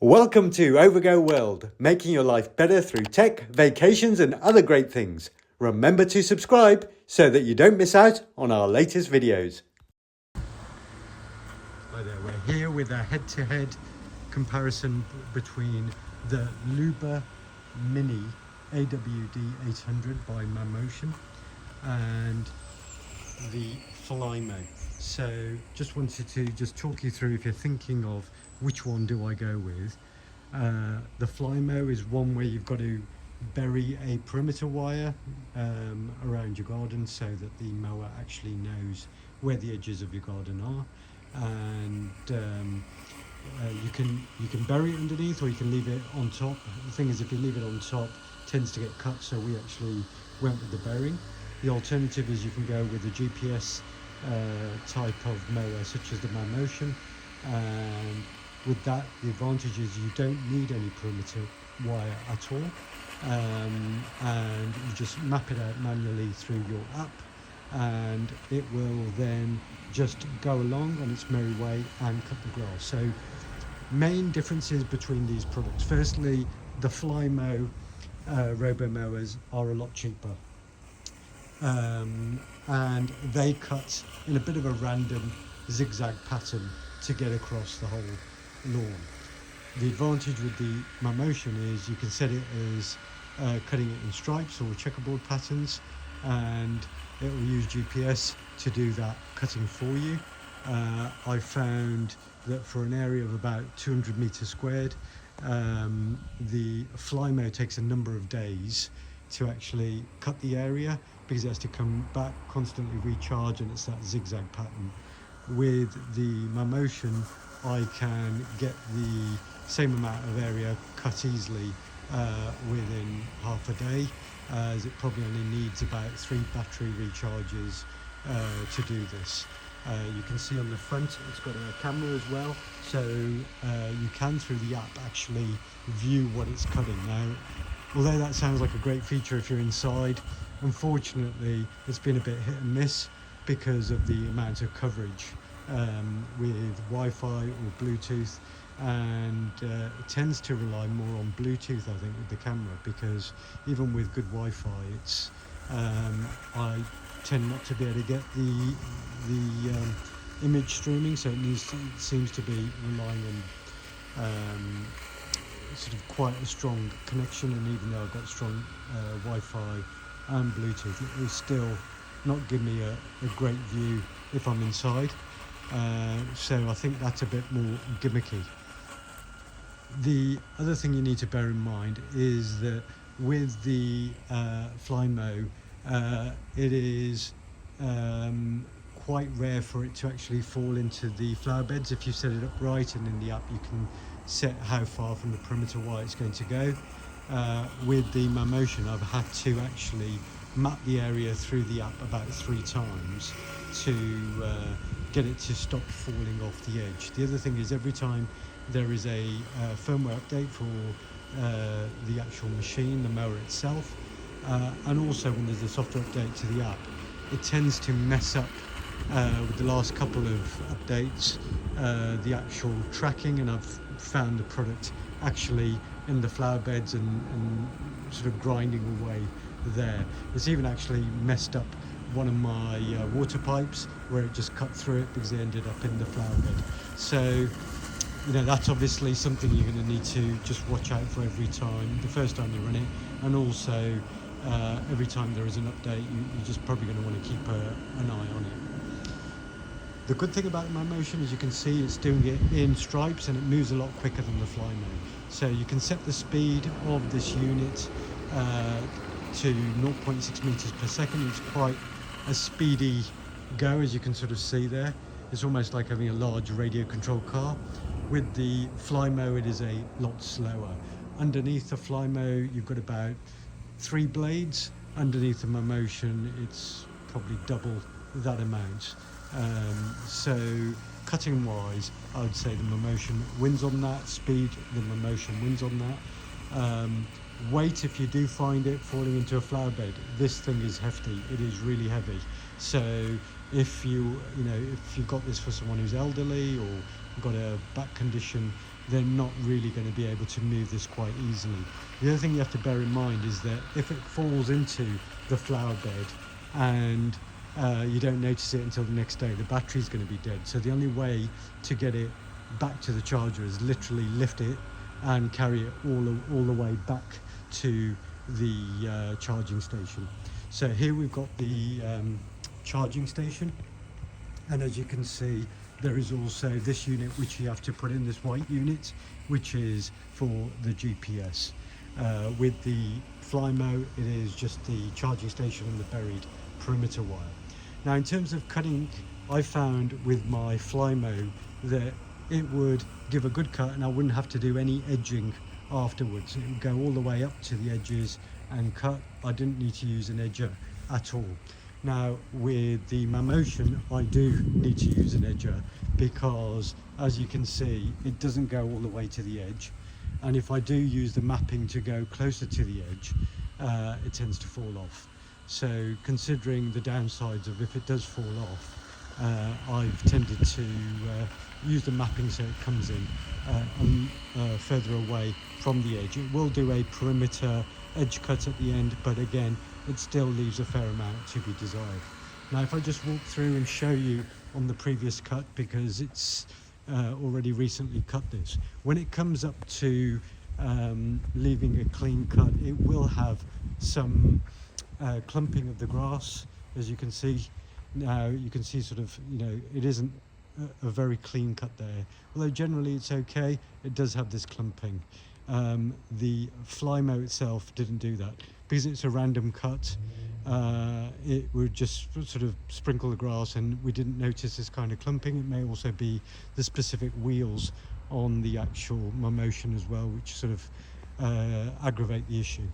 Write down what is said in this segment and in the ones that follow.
Welcome to Overgo World, making your life better through tech, vacations and other great things. Remember to subscribe so that you don't miss out on our latest videos. Hi there, we're here with a head-to-head comparison between the LUBA Mini AWD 800 by Mammotion and the Flymo. So just wanted to talk you through, if you're thinking of which one do I go with. The Flymo is one where you've got to bury a perimeter wire around your garden so that the mower actually knows where the edges of your garden are, and you can bury it underneath or you can leave it on top. The thing is, if you leave it on top, it tends to get cut, so we actually went with the burying. The alternative is you can go with a GPS type of mower such as the Mammotion, and with that the advantage is you don't need any perimeter wire at all, and you just map it out manually through your app, and it will then just go along on its merry way and cut the grass. So main differences between these products: firstly, the Flymo robo mowers are a lot cheaper, and they cut in a bit of a random zigzag pattern to get across the whole lawn. The advantage with the Mammotion is you can set it as cutting it in stripes or checkerboard patterns, and it will use GPS to do that cutting for you. I found that for an area of about 200 meters squared, the Flymo takes a number of days to actually cut the area because it has to come back, constantly recharge, and it's that zigzag pattern. With the Mammotion, I can get the same amount of area cut easily within half a day, as it probably only needs about 3 battery recharges to do this. You can see on the front it's got a camera as well, so you can, through the app, actually view what it's cutting. Now, although that sounds like a great feature if you're inside, unfortunately it's been a bit hit and miss because of the amount of coverage with Wi-Fi or Bluetooth, and it tends to rely more on Bluetooth, I think, with the camera, because even with good Wi-Fi, it's I tend not to be able to get the image streaming, so it seems to be relying on sort of quite a strong connection, and even though I've got strong Wi-Fi and Bluetooth, it will still not give me a great view if I'm inside. So I think that's a bit more gimmicky. The other thing you need to bear in mind is that with the Flymo, it is quite rare for it to actually fall into the flower beds if you set it up right, and in the app you can set how far from the perimeter wire it's going to go. With the Mammotion, I've had to actually map the area through the app about 3 times to get it to stop falling off the edge. The other thing is, every time there is a firmware update for the actual machine, the mower itself, and also when there's a software update to the app, it tends to mess up with the last couple of updates the actual tracking, and I've found the product actually in the flower beds and sort of grinding away there. It's even actually messed up one of my water pipes, where it just cut through it because they ended up in the flower bed. So, you know, that's obviously something you're going to need to just watch out for every time, the first time you run it, and also every time there is an update, you're just probably going to want to keep an eye on it. The good thing about the Mammotion is you can see it's doing it in stripes, and it moves a lot quicker than the Flymo. So you can set the speed of this unit to 0.6 meters per second. It's quite a speedy go, as you can sort of see there. It's almost like having a large radio controlled car. With the Flymo, it is a lot slower. Underneath the Flymo, you've got about 3 blades. Underneath the Mammotion, it's probably double that amount. So cutting wise, I would say the Mammotion wins on that. Speed, the Mammotion wins on that. Weight, if you do find it falling into a flower bed, this thing is hefty. It is really heavy. So if you've got this for someone who's elderly, or got a back condition, they're not really going to be able to move this quite easily. The other thing you have to bear in mind is that if it falls into the flower bed and you don't notice it until the next day, the battery's going to be dead. So the only way to get it back to the charger is literally lift it and carry it all the way back to the charging station. So here we've got the charging station, and as you can see, there is also this unit which you have to put in, this white unit, which is for the GPS. With the Flymo, it is just the charging station and the buried perimeter wire. Now, in terms of cutting, I found with my Flymo that it would give a good cut and I wouldn't have to do any edging afterwards. It would go all the way up to the edges and cut. I didn't need to use an edger at all. Now with the Mammotion, I do need to use an edger because, as you can see, it doesn't go all the way to the edge, and if I do use the mapping to go closer to the edge, it tends to fall off. So considering the downsides of if it does fall off, I've tended to use the mapping so it comes in further away from the edge. It will do a perimeter edge cut at the end, but again, it still leaves a fair amount to be desired. Now if I just walk through and show you on the previous cut, because it's already recently cut this, when it comes up to leaving a clean cut, it will have some clumping of the grass, as you can see. Now you can see sort of, it isn't a very clean cut there, although generally it's okay. It does have this clumping. The Flymo itself didn't do that because it's a random cut. It would just sort of sprinkle the grass and we didn't notice this kind of clumping. It may also be the specific wheels on the actual Mammotion as well, which sort of aggravate the issue.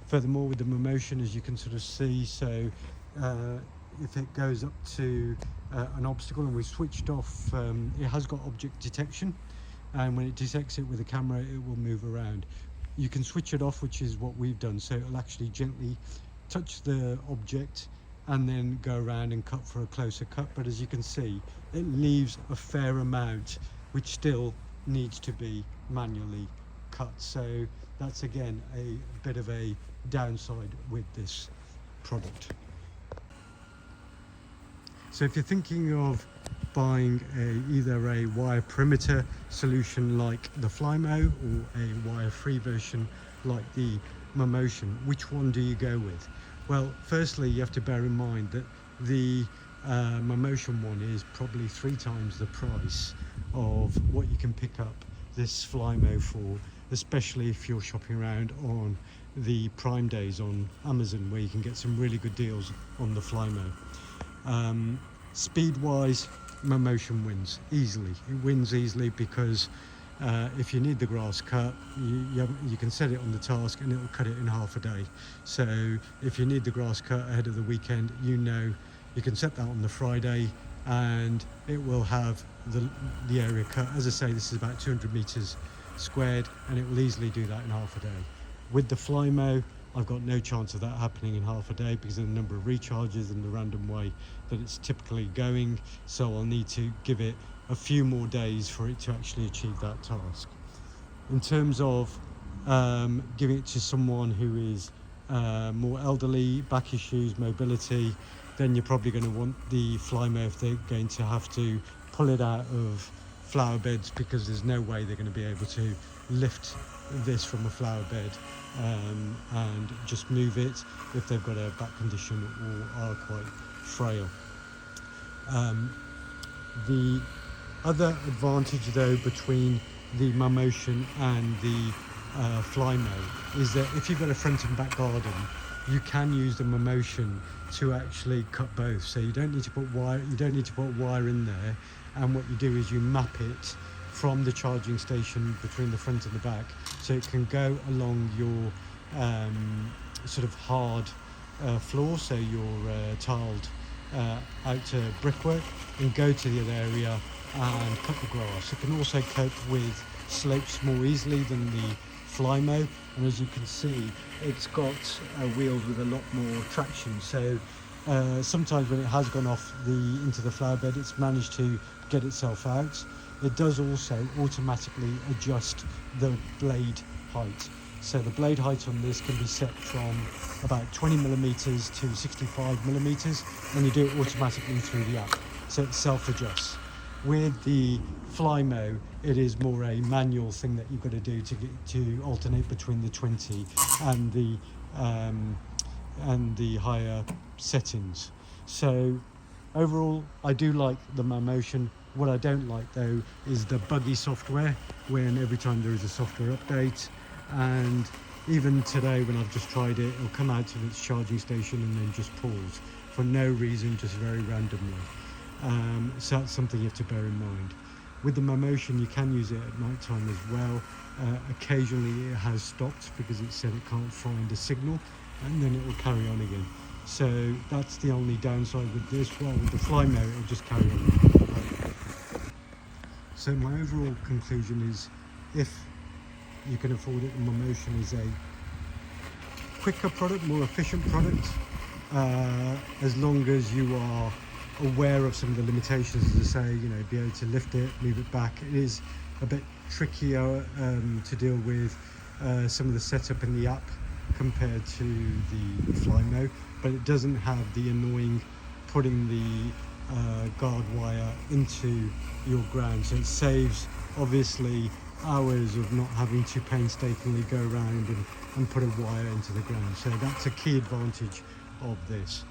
Furthermore, with the Mammotion, as you can sort of see, so if it goes up to an obstacle and we switched off, it has got object detection, and when it detects it with a camera, it will move around. You can switch it off, which is what we've done, so it'll actually gently touch the object and then go around and cut for a closer cut. But as you can see, it leaves a fair amount which still needs to be manually cut. So that's again a bit of a downside with this product. So if you're thinking of buying either a wire perimeter solution like the Flymo or a wire-free version like the Mammotion, which one do you go with? Well, firstly, you have to bear in mind that the Mammotion one is probably 3 times the price of what you can pick up this Flymo for, especially if you're shopping around on the Prime days on Amazon, where you can get some really good deals on the Flymo. Speed-wise, Mammotion wins easily. It wins easily because if you need the grass cut, you can set it on the task and it will cut it in half a day. So if you need the grass cut ahead of the weekend, you can set that on the Friday and it will have the area cut. As I say, this is about 200 meters squared and it will easily do that in half a day. With the Flymo, I've got no chance of that happening in half a day because of the number of recharges and the random way that it's typically going. So I'll need to give it a few more days for it to actually achieve that task. In terms of giving it to someone who is more elderly, back issues, mobility, then you're probably going to want the Flymo if they're going to have to pull it out of flower beds, because there's no way they're going to be able to lift this from a flower bed and just move it if they've got a back condition or are quite frail. The other advantage though between the Mammotion and the Flymo is that if you've got a front and back garden, you can use the Mammotion to actually cut both. So you don't need to put wire in there, and what you do is you map it from the charging station between the front and the back, so it can go along your sort of hard floor, so your tiled outer brickwork, and go to the other area and cut the grass. It can also cope with slopes more easily than the Flymo, and as you can see, it's got wheels with a lot more traction. So sometimes when it has gone off into the flower bed, it's managed to get itself out. it does also automatically adjust the blade height. So the blade height on this can be set from about 20 millimeters to 65 millimeters, and you do it automatically through the app, so it self-adjusts. With the Flymo, it is more a manual thing that you've got to do to alternate between the 20 and the higher settings. So overall, I do like the Mammotion. What I don't like though is the buggy software, when every time there is a software update, and even today when I've just tried it, it'll come out to its charging station and then just pause for no reason, just very randomly. So that's something you have to bear in mind. With the Mammotion, you can use it at night time as well. Occasionally it has stopped because it said it can't find a signal, and then it will carry on again. So that's the only downside with this. Well, with the Flymo, it'll just carry on. So my overall conclusion is, if you can afford it, the Mammotion is a quicker product, more efficient product, as long as you are aware of some of the limitations, as I say, be able to lift it, move it back. It is a bit trickier to deal with some of the setup in the app compared to the Flymo, but it doesn't have the annoying putting the guard wire into your ground, so it saves obviously hours of not having to painstakingly go around and put a wire into the ground. So that's a key advantage of this.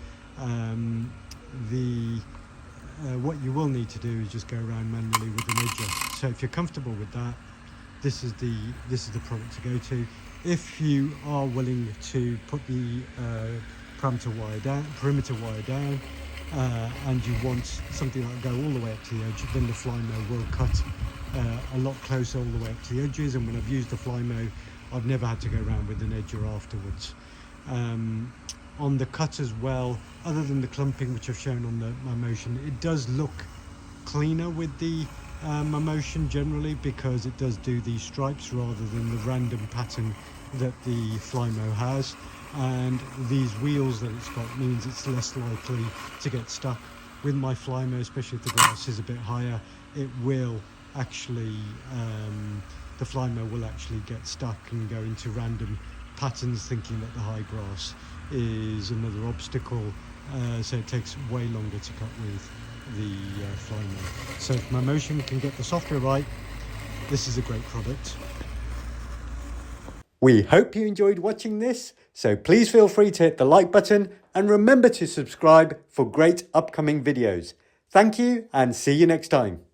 What you will need to do is just go around manually with an edger. So if you're comfortable with that, this is the product to go to. If you are willing to put the perimeter wire down, and you want something that will go all the way up to the edge, then the Flymo will cut a lot closer all the way up to the edges. And when I've used the Flymo, I've never had to go around with an edger afterwards. On the cut as well, other than the clumping which I've shown on the Mammotion, it does look cleaner with the Mammotion generally, because it does do these stripes rather than the random pattern that the Flymo has. And these wheels that it's got means it's less likely to get stuck. With my Flymo, especially if the grass is a bit higher, it will actually, the Flymo will actually get stuck and go into random patterns, thinking that the high grass is another obstacle, so it takes way longer to cut with the Flymo. So if Mammotion can get the software right, this is a great product. We hope you enjoyed watching this, so please feel free to hit the like button and remember to subscribe for great upcoming videos. Thank you and see you next time.